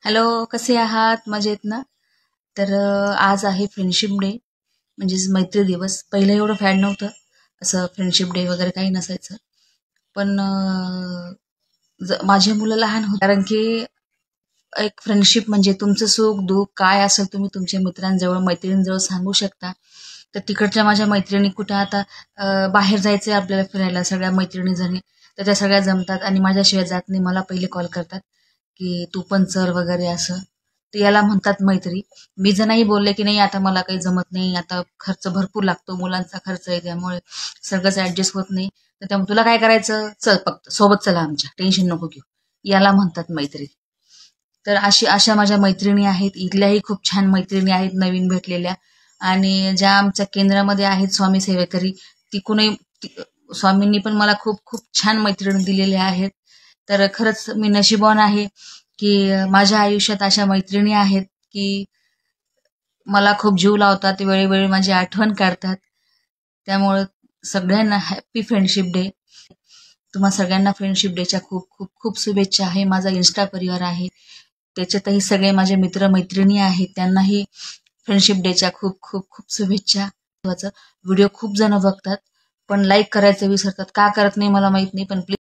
Hello, कसे आहात? मजेत ना? तर आज आहे फ्रेंडशिप डे, म्हणजेच मैत्री दिवस. पहिलं एवढं फॅड नव्हतं, असं फ्रेंडशिप डे वगैरे काही नसायचं. पण माझी मुलं लहान होती, कारण की एक फ्रेंडशिप म्हणजे तुमचं सुख दुःख काय असेल तुम्ही तुमच्या मित्रांजवळ मैत्रिणींजवळ सांगू शकता. तर तिकडच्या माझ्या मैत्रिणी कुठं आता बाहेर जायचंय आपल्याला फिरायला सगळ्या मैत्रिणी जणी, तर त्या सगळ्या जमतात आणि माझ्याशिवाय जात नाही. मला पहिले कॉल करतात की तू पण चल वगैरे असं. तर याला म्हणतात मैत्री. मी जर नाही बोलले की नाही आता मला काही जमत नाही, आता खर्च भरपूर लागतो, मुलांचा खर्च आहे, त्यामुळे सगळंच ऍडजस्ट होत नाही, तर त्यामुळे तुला काय करायचं, चल फक्त सोबत चला, आमच्या टेन्शन नको घेऊ. याला म्हणतात मैत्री. तर अशा माझ्या मैत्रिणी आहेत. इथल्याही खूप छान मैत्रिणी आहेत नवीन भेटलेल्या, आणि ज्या आमच्या केंद्रामध्ये आहेत स्वामी सेवेकरी, तिकूनही स्वामींनी पण मला खूप खूप छान मैत्रिणी दिलेल्या आहेत. तर खरंच मी नशीबवान आहे की माझ्या आयुष्यात अशा मैत्रिणी आहेत की मला खूप जीव लावतात, वेळोवेळी माझी आठवण काढतात. त्यामुळे सगळ्यांना हॅपी फ्रेंडशिप डे. तुम्हा सगळ्यांना फ्रेंडशिप डेच्या खूप खूप खूप शुभेच्छा आहे. माझा इन्स्टा परिवार आहे, त्याच्यातही सगळे माझे मित्र मैत्रिणी आहेत, त्यांनाही फ्रेंडशिप डेच्या खूप खूप खूप शुभेच्छा. व्हिडिओ खूप जण बघतात, पण लाईक करायचं विसरतात. का करत नाही मला माहित नाही, पण प्लीज